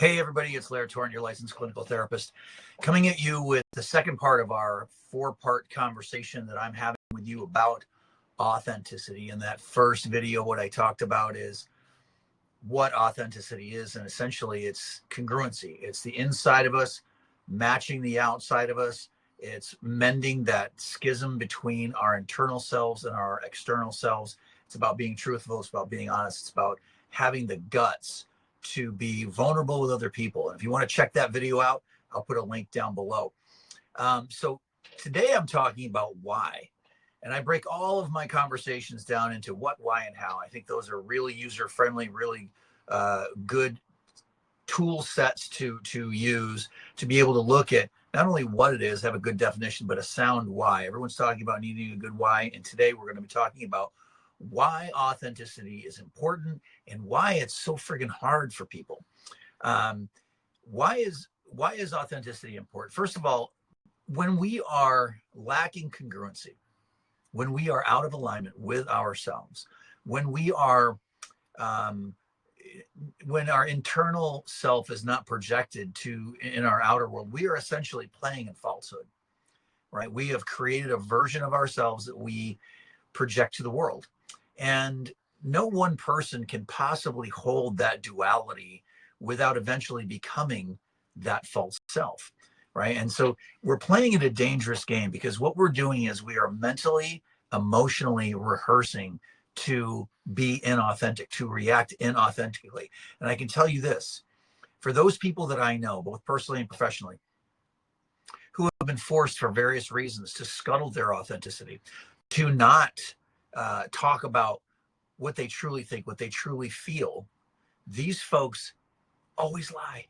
Hey, everybody, it's Larry Torrent, your licensed clinical therapist, coming at you with the second part of our four-part conversation that I'm having with you about authenticity. In that first video, what I talked about is what authenticity is, and essentially it's congruency. It's the inside of us matching the outside of us. It's mending that schism between our internal selves and our external selves. It's about being truthful. It's about being honest. It's about having the guts to be vulnerable with other people. And if you want to check that video out, I'll put a link down below. So today I'm talking about why. And I break all of my conversations down into what, why, and how. I think those are really user-friendly, really good tool sets to use to be able to look at not only what it is, have a good definition, but a sound why. Everyone's talking about needing a good why. And today we're going to be talking about why authenticity is important and why it's so friggin' hard for people. Why is authenticity important? First of all, when we are lacking congruency, when we are out of alignment with ourselves, when we are when our internal self is not projected to in our outer world, we are essentially playing in falsehood, right? We have created a version of ourselves that we project to the world. And no one person can possibly hold that duality without eventually becoming that false self, right? And so we're playing in a dangerous game because what we're doing is we are mentally, emotionally rehearsing to be inauthentic, to react inauthentically. And I can tell you this, for those people that I know, both personally and professionally, who have been forced for various reasons to scuttle their authenticity, to not talk about what they truly think, what they truly feel, these folks always lie.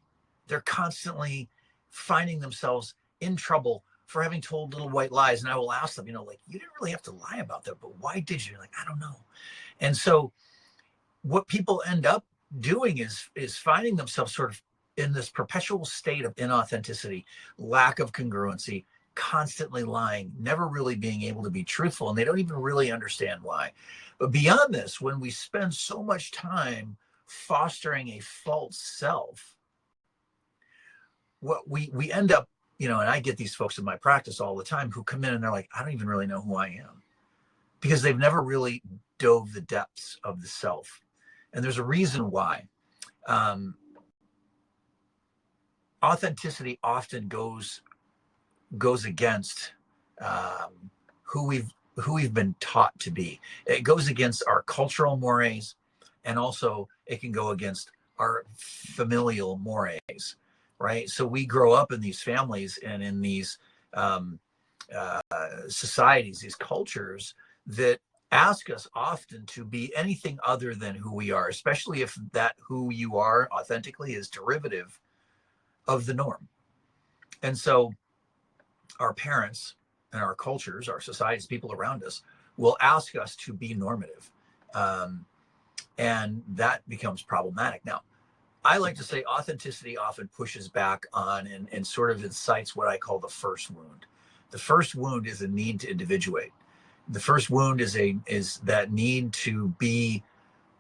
They're constantly finding themselves in trouble for having told little white lies. And I will ask them, you didn't really have to lie about that, but why did you? Like, I don't know. And so what people end up doing is finding themselves sort of in this perpetual state of inauthenticity, lack of congruency, constantly lying, never really being able to be truthful, and they don't even really understand why. But beyond this, when we spend so much time fostering a false self, what we end up, and I get these folks in my practice all the time who come in and they're like, I don't even really know who I am, because they've never really dove the depths of the self. And there's a reason why. Authenticity often goes against who we've been taught to be. It goes against our cultural mores, and also it can go against our familial mores, right? So we grow up in these families and in these societies, these cultures that ask us often to be anything other than who we are, especially if that who you are authentically is derivative of the norm. And so our parents and our cultures, our societies, people around us will ask us to be normative. And that becomes problematic. Now, I like to say authenticity often pushes back on and sort of incites what I call the first wound. The first wound is a need to individuate. The first wound is that need to be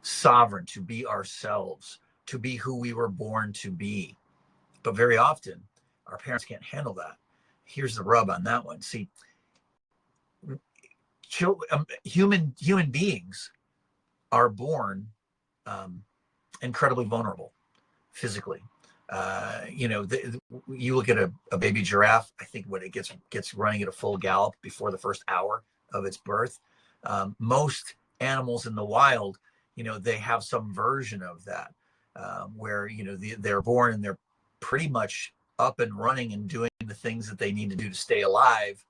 sovereign, to be ourselves, to be who we were born to be. But very often, our parents can't handle that. Here's the rub on that one. See, human beings are born incredibly vulnerable physically. You look at a baby giraffe. I think when it gets running at a full gallop before the first hour of its birth, most animals in the wild, they have some version of that, where they're born and they're pretty much up and running and doing the things that they need to do to stay alive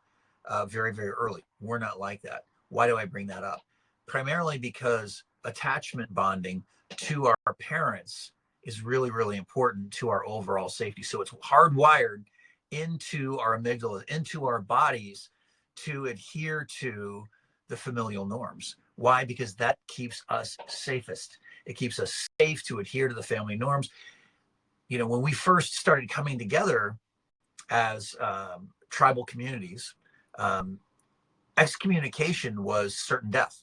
very, very early. We're not like that. Why do I bring that up? Primarily because attachment bonding to our parents is really, really important to our overall safety. So it's hardwired into our amygdala, into our bodies, to adhere to the familial norms. Why? Because that keeps us safest. It keeps us safe to adhere to the family norms. When we first started coming together as tribal communities, excommunication was certain death,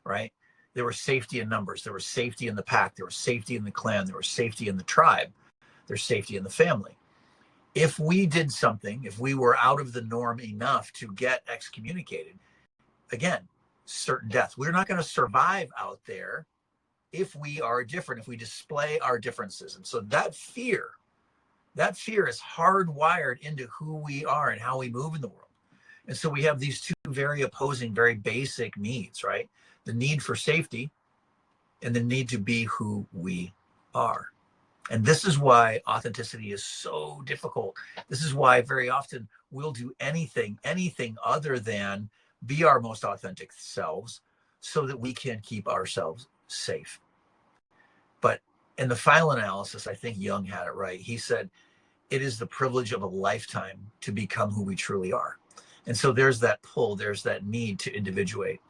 right? There was safety in numbers. There was safety in the pack. There was safety in the clan. There was safety in the tribe. there's safety in the family. If we did something, if we were out of the norm enough to get excommunicated, again, certain death. We're not going to survive out there if we are different, if we display our differences. And so that fear is hardwired into who we are and how we move in the world. And so we have these two very opposing, very basic needs, right? The need for safety and the need to be who we are. And this is why authenticity is so difficult. This is why very often we'll do anything other than be our most authentic selves so that we can keep ourselves safe. But in the final analysis, I think Jung had it right. He said, it is the privilege of a lifetime to become who we truly are. And so there's that pull, there's that need to individuate.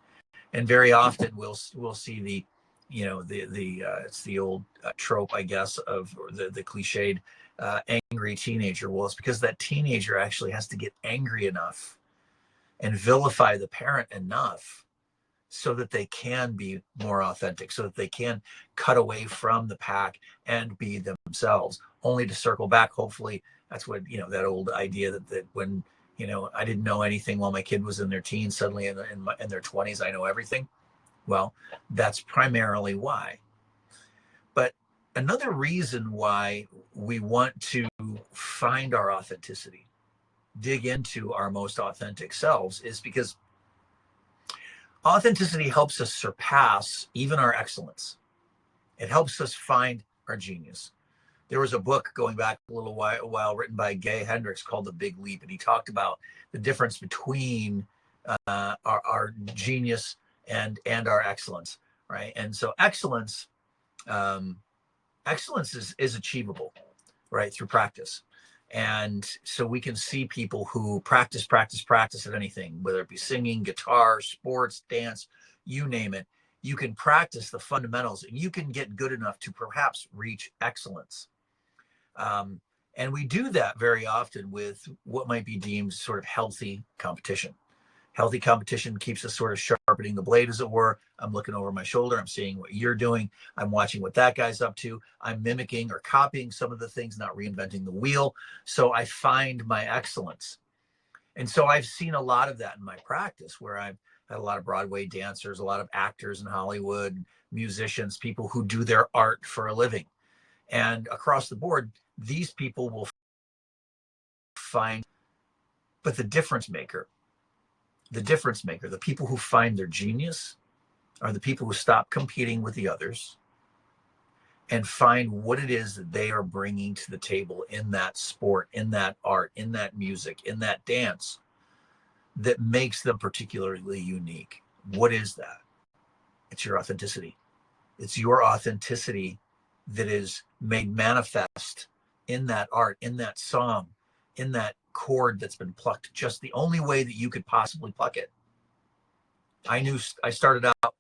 And very often we'll see the, it's the old trope, I guess, of the cliched angry teenager. Well, it's because that teenager actually has to get angry enough and vilify the parent enough so that they can be more authentic, so that they can cut away from the pack and be themselves, only to circle back. Hopefully that's what, that old idea that when, I didn't know anything while my kid was in their teens, suddenly in their 20s, I know everything. Well, that's primarily why. But another reason why we want to find our authenticity, dig into our most authentic selves, is because authenticity helps us surpass even our excellence. It helps us find our genius. There was a book going back a little while written by Gay Hendricks called The Big Leap, and he talked about the difference between our genius and our excellence, right? And so excellence is achievable, right, through practice. And so we can see people who practice at anything, whether it be singing, guitar, sports, dance, you name it. You can practice the fundamentals and you can get good enough to perhaps reach excellence. And we do that very often with what might be deemed sort of healthy competition. Healthy competition keeps us sort of sharpening the blade, as it were. I'm looking over my shoulder. I'm seeing what you're doing. I'm watching what that guy's up to. I'm mimicking or copying some of the things, not reinventing the wheel. So I find my excellence. And so I've seen a lot of that in my practice, where I've had a lot of Broadway dancers, a lot of actors in Hollywood, musicians, people who do their art for a living. And across the board, these people will find, but the difference maker, the people who find their genius are the people who stop competing with the others and find what it is that they are bringing to the table in that sport, in that art, in that music, in that dance that makes them particularly unique. What is that? It's your authenticity. It's your authenticity that is made manifest in that art, in that song, in that chord that's been plucked just the only way that you could possibly pluck it. I started out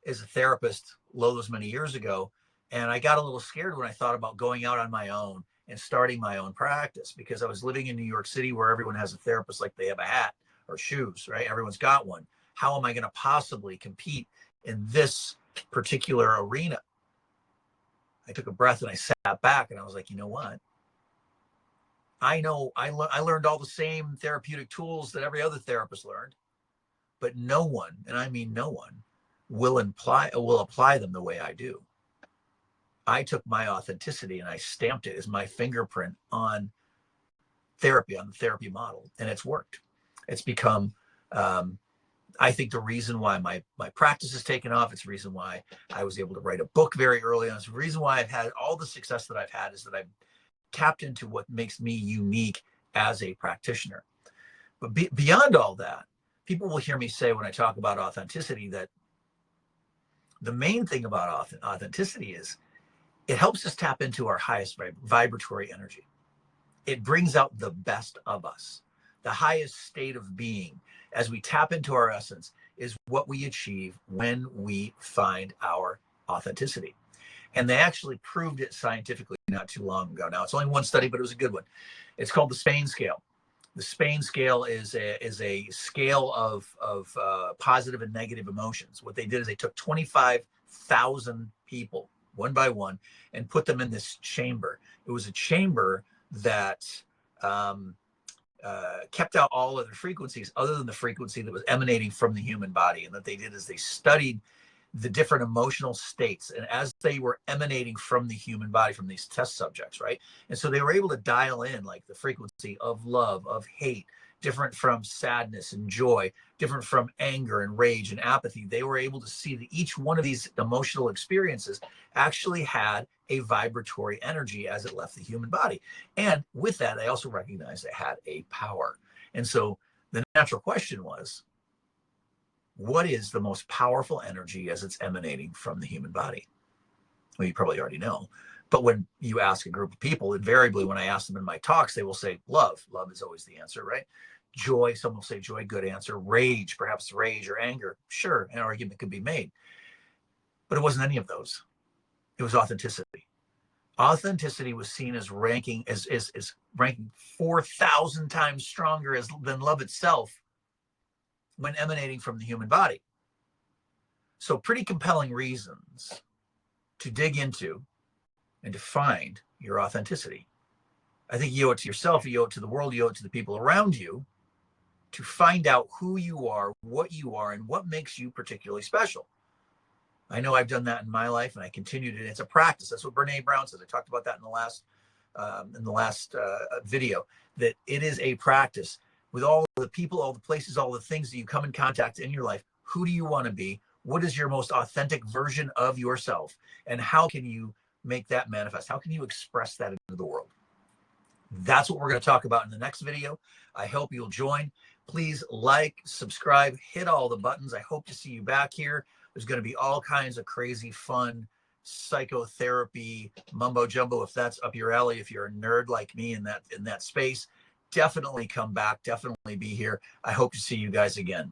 as a therapist those many years ago, and I got a little scared when I thought about going out on my own and starting my own practice, because I was living in New York City where everyone has a therapist like they have a hat or shoes, right? Everyone's got one. How am I going to possibly compete in this particular arena? I took a breath and I sat back and I was like, you know what? I know I learned all the same therapeutic tools that every other therapist learned, but no one, and I mean no one, will apply them the way I do. I took my authenticity and I stamped it as my fingerprint on therapy, on the therapy model, and it's worked. It's become, I think, the reason why my practice has taken off. It's the reason why I was able to write a book very early on. It's the reason why I've had all the success that I've had, is that I've tapped into what makes me unique as a practitioner. But beyond all that, people will hear me say when I talk about authenticity that the main thing about authenticity is it helps us tap into our highest vibratory energy. It brings out the best of us. The highest state of being, as we tap into our essence, is what we achieve when we find our authenticity. And they actually proved it scientifically not too long ago. Now, it's only one study, but it was a good one. It's called the Spain scale. The Spain scale is a scale of positive and negative emotions. What they did is they took 25,000 people one by one, and put them in this chamber. It was a chamber that kept out all other frequencies other than the frequency that was emanating from the human body. And what they did is they studied the different emotional states, and as they were emanating from the human body, from these test subjects, right? And so they were able to dial in like the frequency of love, of hate, different from sadness and joy, different from anger and rage and apathy. They were able to see that each one of these emotional experiences actually had a vibratory energy as it left the human body. And with that, I also recognized it had a power. And so the natural question was, what is the most powerful energy as it's emanating from the human body? Well, you probably already know. But when you ask a group of people, invariably when I ask them in my talks, they will say love. Love is always the answer, right? Joy, some will say joy, good answer. Rage, perhaps rage or anger. Sure, an argument could be made. But it wasn't any of those. It was authenticity. Authenticity was seen as ranking as ranking 4,000 times stronger than love itself when emanating from the human body. So pretty compelling reasons to dig into and to find your authenticity. I think you owe it to yourself, you owe it to the world, you owe it to the people around you to find out who you are, and what makes you particularly special. I know I've done that in my life, and I continue to. It's a practice. That's what Brene Brown says. I talked about that in the last video. That it is a practice with all the people, all the places, all the things that you come in contact in your life. Who do you want to be? What is your most authentic version of yourself? And how can you make that manifest? How can you express that into the world? That's what we're going to talk about in the next video. I hope you'll join. Please like, subscribe, hit all the buttons. I hope to see you back here. There's going to be all kinds of crazy, fun psychotherapy mumbo jumbo. If that's up your alley, if you're a nerd like me in that space, definitely come back. Definitely be here. I hope to see you guys again.